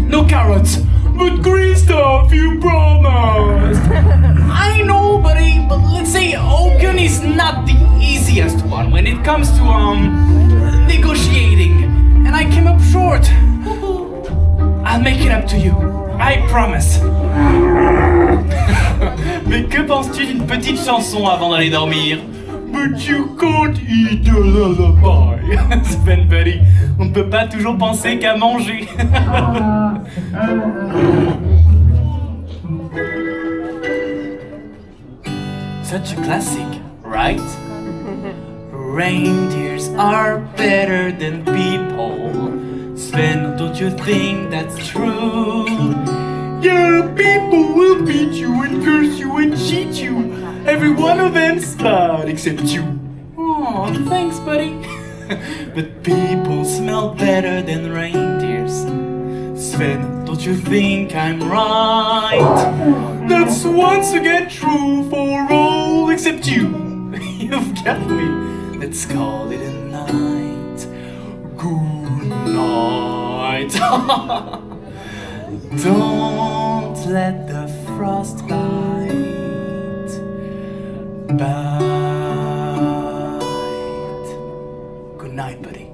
No carrots. But green stuff, you promised. I know, buddy, but let's say Ogun is not the easiest one when it comes to, negotiating. And I came up short. I'll make it up to you. I promise. Mais que penses-tu d'une petite chanson avant d'aller dormir? But you can't eat a lullaby. Sven Buddy, on ne peut pas toujours penser qu'à manger. Such a classic, right? Reindeers are better than people. Sven, don't you think that's true? Yeah, people will beat you and curse you and cheat you. Every one of them's bad except you. Oh, thanks, buddy. But people smell better than reindeers. Sven, don't you think I'm right? That's once again true for all except you. You've got me. Let's call it a night. Good night. Don't let the frost bite. Good night, buddy.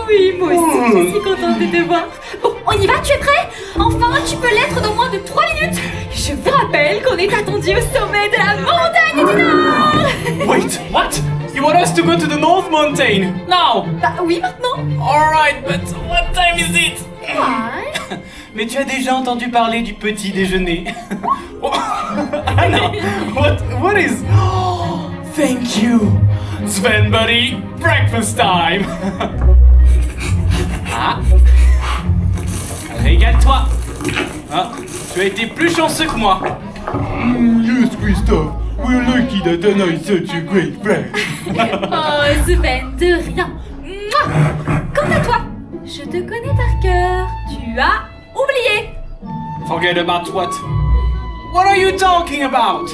Oui, moi aussi, je suis contente de te voir. Bon, on y va, tu es prêt? Enfin, tu peux l'être dans moins de 3 minutes. Je vous rappelle qu'on est attendu au sommet de la montagne du Nord. Wait, what? You want us to go to the North Mountain? Now? Bah oui, maintenant. Alright, but what time is it? Ouais. Mais tu as déjà entendu parler du petit déjeuner? Anna, what is... Thank you. Sven, buddy, breakfast time. Ah. Régale-toi. Ah, tu as été plus chanceux que moi. Yes, Christophe. We're lucky that Anna is such a great friend. Oh, Sven, de rien. Mouah. Quant à toi, je te connais par cœur. Tu as oublié. Forget about what? What are you talking about?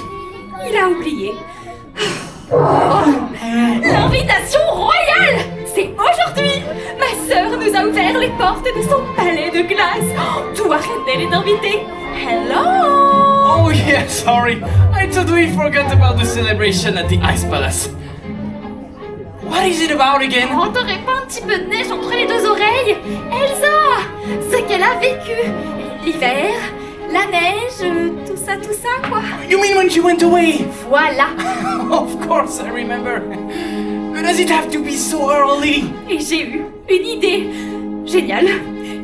Il a oublié. Oh, l'invitation royale! C'est aujourd'hui! Ma sœur nous a ouvert les portes de son palais de glace. Oh, tout Arendelle est invité. Hello! Oh yeah, sorry. I totally forgot about the celebration at the Ice Palace. What is it about again? Oh, t'aurais pas un petit peu de neige entre les deux oreilles? Elsa! Ce qu'elle a vécu. L'hiver, la neige, tout ça, quoi. You mean when she went away? Voilà. Of course, I remember. Does it have to be so early? Et j'ai eu une idée. Génial.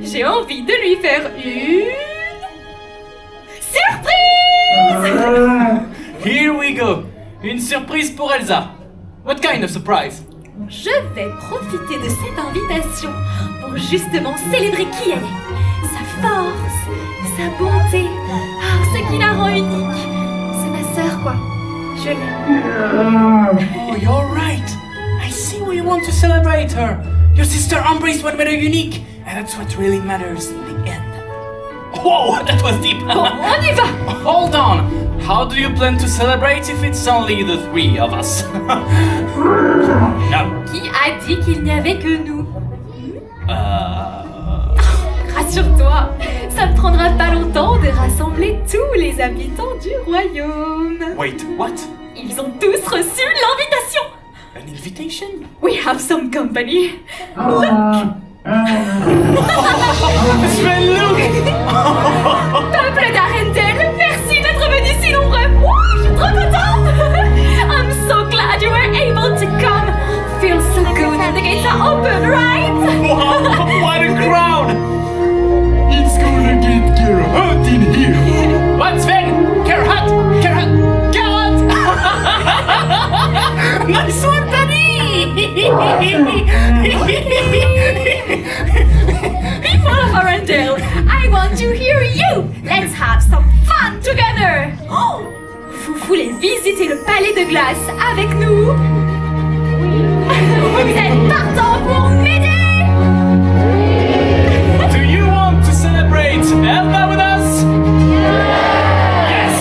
J'ai envie de lui faire une... surprise! Here we go. Une surprise pour Elsa. What kind of surprise? Je vais profiter de cette invitation pour justement célébrer qui elle est. Sa force, sa bonté, ce qui la rend unique. C'est ma sœur, quoi. Je l'aime. Oh, you're right. I see why you want to celebrate her. Your sister embraced what made her unique, and that's what really matters in the end. Whoa, that was deep. Bon, on y va. Hold on. How do you plan to celebrate if it's only the three of us? No. Qui a dit qu'il n'y avait que nous? Rassure-toi, ça ne prendra pas longtemps de rassembler tous les habitants du royaume. Wait, what? Ils ont tous reçu l'invitation. An invitation? We have some company. Look. Sven, look! Peuple d'Arendelle, merci d'être venu si nombreux. Ouh, je suis trop contente. I'm so glad you were able to come. Feels so good when the gates are open, right? Wow, what a crowd! It's gonna get hot in here. What, Sven? Carrot! Carrot! Carrot! Nice one, buddy! People of Arendelle, I want to hear you. Let's have some fun together. Oh, vous voulez visiter le palais de glace avec nous? Vous êtes partant pour m'aider? Elsa with us? Yes!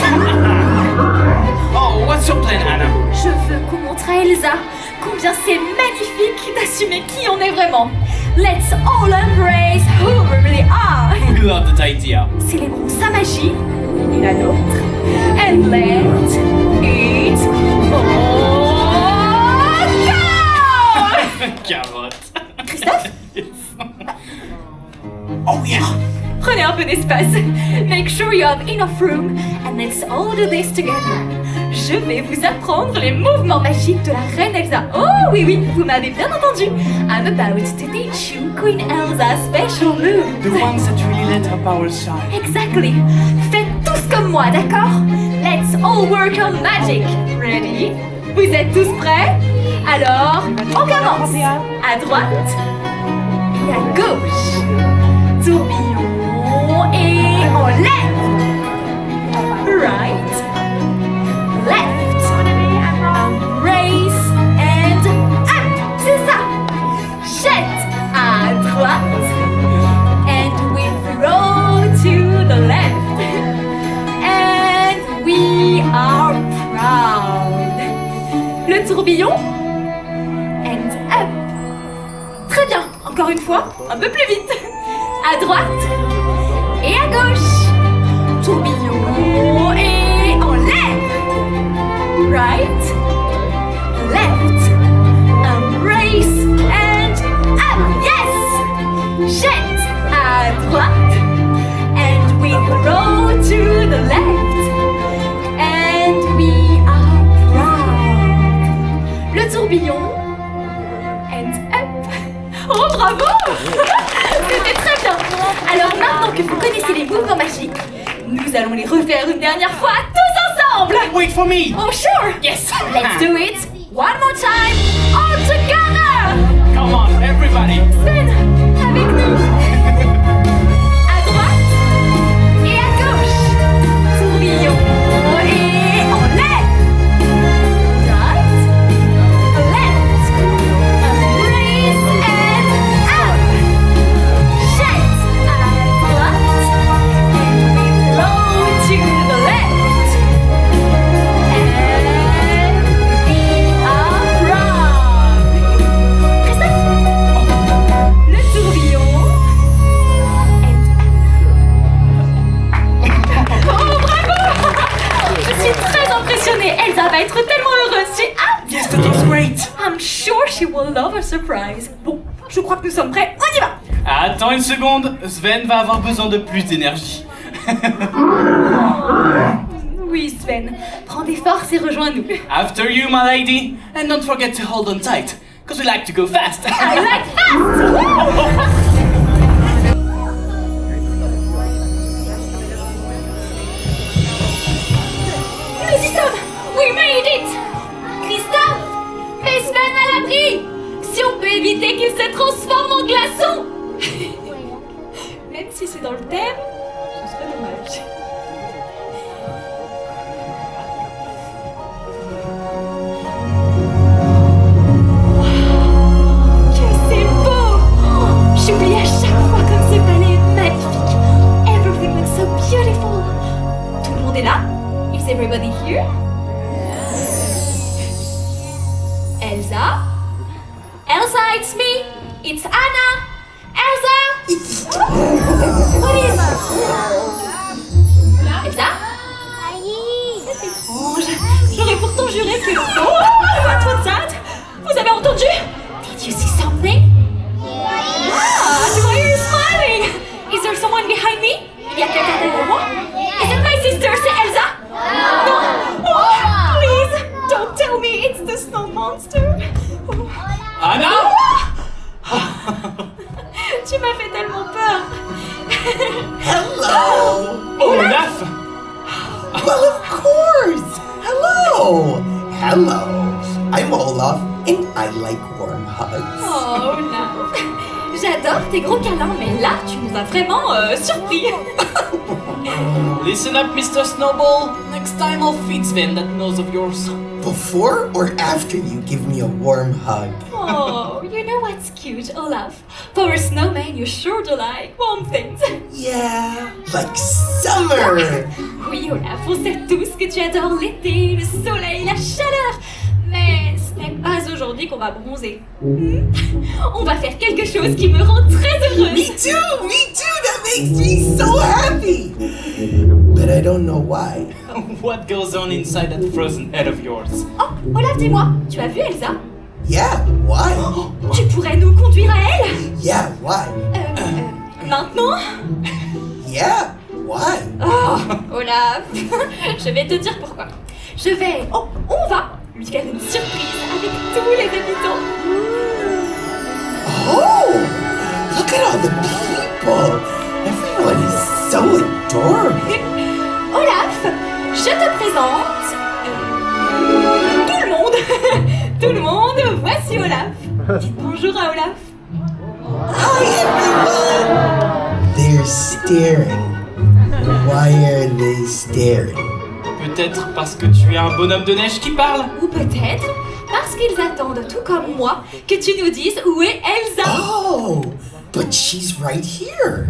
Oh, what's your plan, Anna? Je veux qu'on montre à Elsa combien c'est magnifique d'assumer qui on est vraiment. Let's all embrace who we really are. We love that idea. Célébrons sa magie et la nôtre. And let it all go! Carotte. Christophe, Oh yeah! prenez un peu d'espace. Make sure you have enough room and let's all do this together. Je vais vous apprendre les mouvements magiques de la reine Elsa. Oh oui, oui, vous m'avez bien entendu. I'm about to teach you Queen Elsa's special moves. The ones that really let her power shine. Exactly. Faites tous comme moi, d'accord? Let's all work on magic. Ready? Vous êtes tous prêts? Alors, on commence. À droite et à gauche. Tourbillon et on lève. Right. Left. Raise and up. C'est ça. Jette à droite. And we throw to the left. And we are proud. Le tourbillon. And up. Très bien. Encore une fois, un peu plus vite. À droite et à gauche. Tourbillon et on lève. Right. Left. Embrace and up. Yes. Jette à droite. And we throw to the left. And we are proud. Le tourbillon. And up. Oh, bravo! C'était très bien. Alors maintenant que vous connaissez les mouvements magiques, nous allons les refaire une dernière fois tous ensemble. Wait for me! Oh, sure. Yes! Let's do it one more time, all together. Come on, everybody! Sven, avec nous. À droite et à gauche. Tourbillon et on lève. Right, left, embrace and up. Jette à droite and we throw to the left. And we are proud. Christophe, le tourbillon and up. Oh, bravo! Je suis très impressionnée. Elsa va être tellement heureuse. J'ai hâte. Yes, that was great! I'm sure she will love a surprise. Bon, je crois que nous sommes prêts. On y va. Attends une seconde, Sven va avoir besoin de plus d'énergie. Oui, Sven. Prends des forces et rejoins-nous. After you, my lady, and don't forget to hold on tight, because we like to go fast. I like fast. Nous y sommes. We made it. Christophe, mets Sven à l'abri. Si on peut éviter qu'il se transforme en glaçon. Même si c'est dans le thème, ce serait dommage. Que c'est beau! J'oublie à chaque fois comme ce palais est magnifique. Everything looks so beautiful. Tout le monde est là? Is everybody here? Elsa? Elsa, it's me! It's Anna! Elsa! What is it? Elsa? C'est étrange. J'aurais pourtant juré que... Oh! What's that? Vous avez entendu? Did you see something? Ah, why are you smiling? Is there someone behind me? Il y a quelqu'un derrière moi? Is it my sister? C'est Elsa? No! Oh, please! Don't tell me it's the snow monster! Oh. Anna? Tu m'as fait tellement peur! Hello! Olaf! Well, of course! Hello! Hello! I'm Olaf, and I like warm hugs. Oh, Olaf! J'adore tes gros câlins, mais là, tu nous as vraiment surpris! Listen up, Mr. Snowball. Next time I'll feed Sven that knows of yours. Before or after you give me a warm hug? Oh, you know what's cute, Olaf? For a snowman, you sure do like warm things. Yeah, like summer. Oui, Olaf, on sait tous que tu adores l'été, le soleil, la chaleur. Mais ce n'est pas aujourd'hui qu'on va bronzer. On va faire quelque chose qui me rend très heureuse. Me too! That makes me so happy! But I don't know why. What goes on inside that frozen head of yours? Oh, Olaf, dis-moi, tu as vu Elsa? Yeah, why? Tu pourrais nous conduire à elle? Yeah, why? Maintenant? Yeah, why? Oh, Olaf, je vais te dire pourquoi. On va lui faire une surprise avec tous les habitants. Oh! Look at all the people! Everyone is so adorable! Olaf, je te présente tout le monde. Tout le monde, voici Olaf. Dites bonjour à Olaf. Hi everyone! They're staring. Why are they staring? Peut-être parce que tu es un bonhomme de neige qui parle? Ou peut-être parce qu'ils attendent, tout comme moi, que tu nous dises où est Elsa. Oh! But she's right here!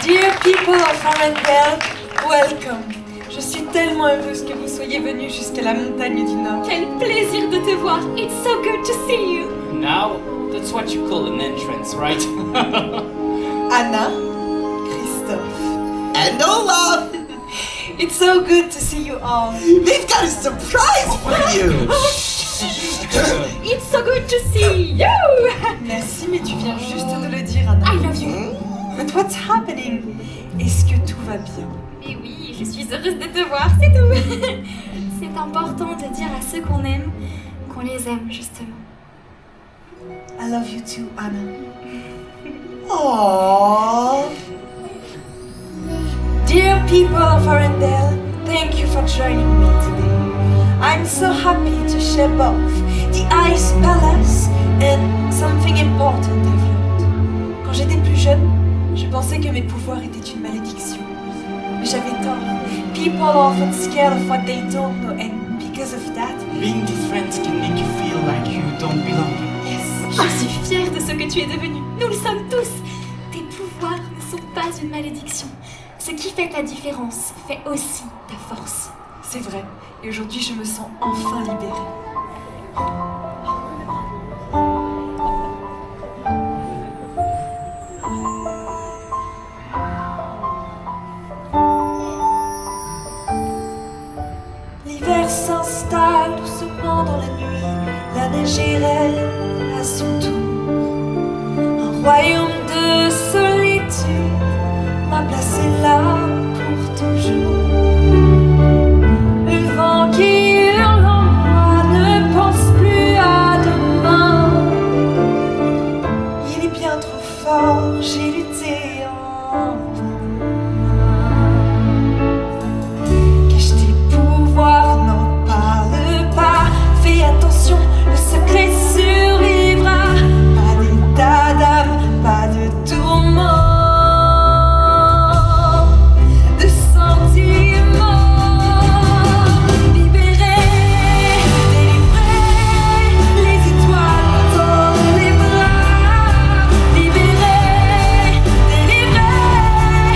Dear people of Arendelle, welcome. Je suis tellement heureuse que vous soyez venus jusqu'à la montagne du Nord. Quel plaisir de te voir. It's so good to see you. Now, that's what you call an entrance, right? Anna, Christophe. And Olaf! It's so good to see you all. They've got a surprise for you! It's so good to see you. Merci, mais tu viens juste de le dire, Anna. I love you. But what's happening? Est-ce que tout va bien? Mais oui, je suis heureuse de te voir, c'est tout. C'est important de dire à ceux qu'on aime qu'on les aime, justement. I love you too, Anna. Aww! Dear people of Arendelle, thank you for joining me today. I'm so happy to share both the Ice Palace and something important I've learned. Quand j'étais plus jeune, je pensais que mes pouvoirs étaient une malédiction. Mais j'avais tort. People are often scared of what they don't know, and because of that, Being different can make you feel like you don't belong. Je suis fière de ce que tu es devenu. Nous le sommes tous. Tes pouvoirs ne sont pas une malédiction. Ce qui fait ta différence fait aussi ta force. c'est vrai. Et aujourd'hui, je me sens enfin libérée. L'hiver s'installe doucement dans la nuit, la neige est reine à son tour. Un royaume de solitude m'a placé là pour toujours. Le vent qui hurle en moi ne pense plus à demain. Il est bien trop fort, j'ai lutté en vain. Cache tes pouvoirs, n'en parle pas. Fais attention, le secret survivra. Pas d'état d'âme, pas de tourment. De sentiments. Libérés, délivrés, les étoiles dans les bras. Libérés, délivrés,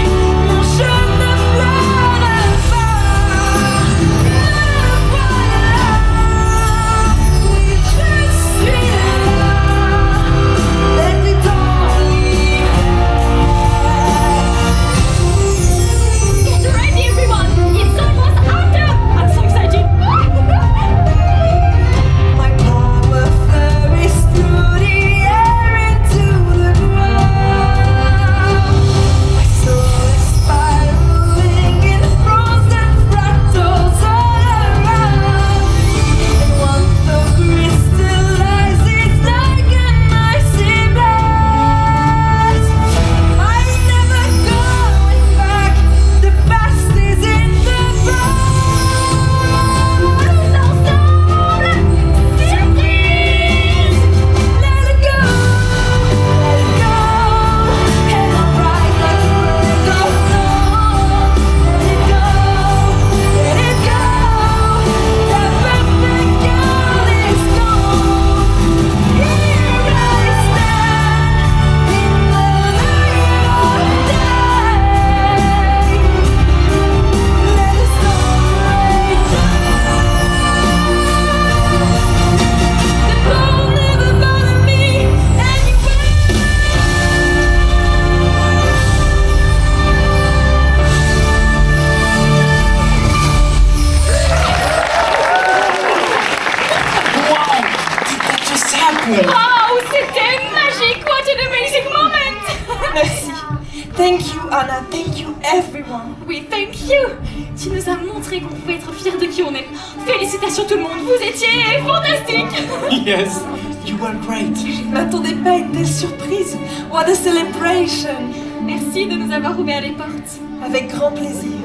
Thank you, Anna. Thank you, everyone. Oui, thank you. Tu nous as montré qu'on pouvait être fiers de qui on est. Félicitations tout le monde, vous étiez fantastiques. Yes, you were great. Je ne m'attendais pas à une telle surprise. What a celebration. Merci de nous avoir ouvert les portes. Avec grand plaisir.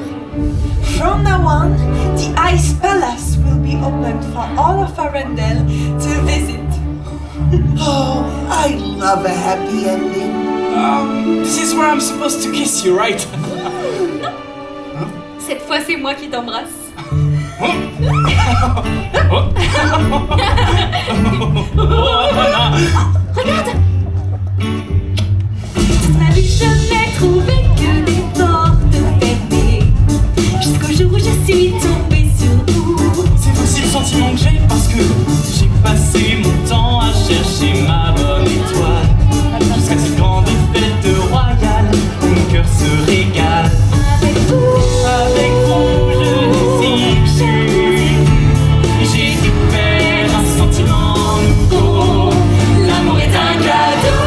From now on, the Ice Palace will be open for all of Arendelle to visit. Oh, I love a happy ending. This is where I'm supposed to kiss you, right? Cette fois, c'est moi qui t'embrasse. Regarde! Toute ma vie, je n'ai trouvé que des portes fermées. Jusqu'au jour où je suis tombée sur vous. C'est aussi le sentiment que j'ai parce que j'ai passé mon temps à chercher ma bonne étoile. Jusqu'à cette grande fête royale, mon cœur se régale. Avec vous, je suis sûr. J'ai découvert un sentiment nouveau. L'amour est un cadeau.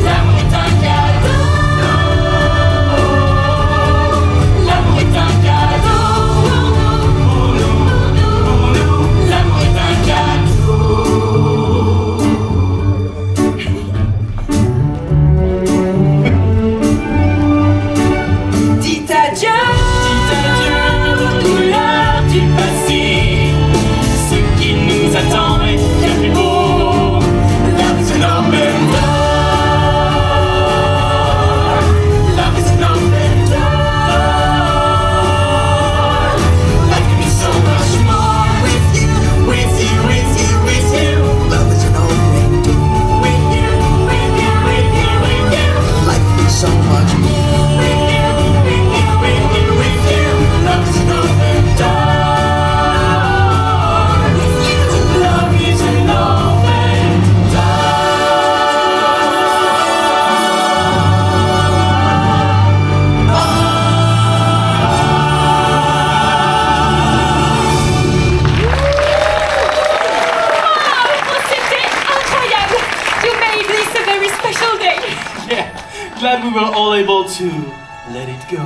L'amour est un cadeau. L'amour est un cadeau. Pour nous, l'amour est un cadeau. Dites adieu. Dites adieu aux couleurs du passé. Ce qui nous attend est bien plus beau. Love is an open door. Love is an open door. Life can be so much more with you, with you, with you, with you. Love is an open door. With you, with you, with you, with you. Life can be so much more. With you, with you, with you, with you. Love is an open door. With you, love is an open door. c'était incroyable. You made this a very special day. Yeah, glad we were all able to let it go.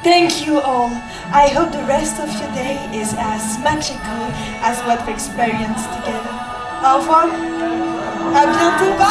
Thank you all. I hope the rest of your day is as magical as what we experienced together. Au revoir. À bientôt. Bye.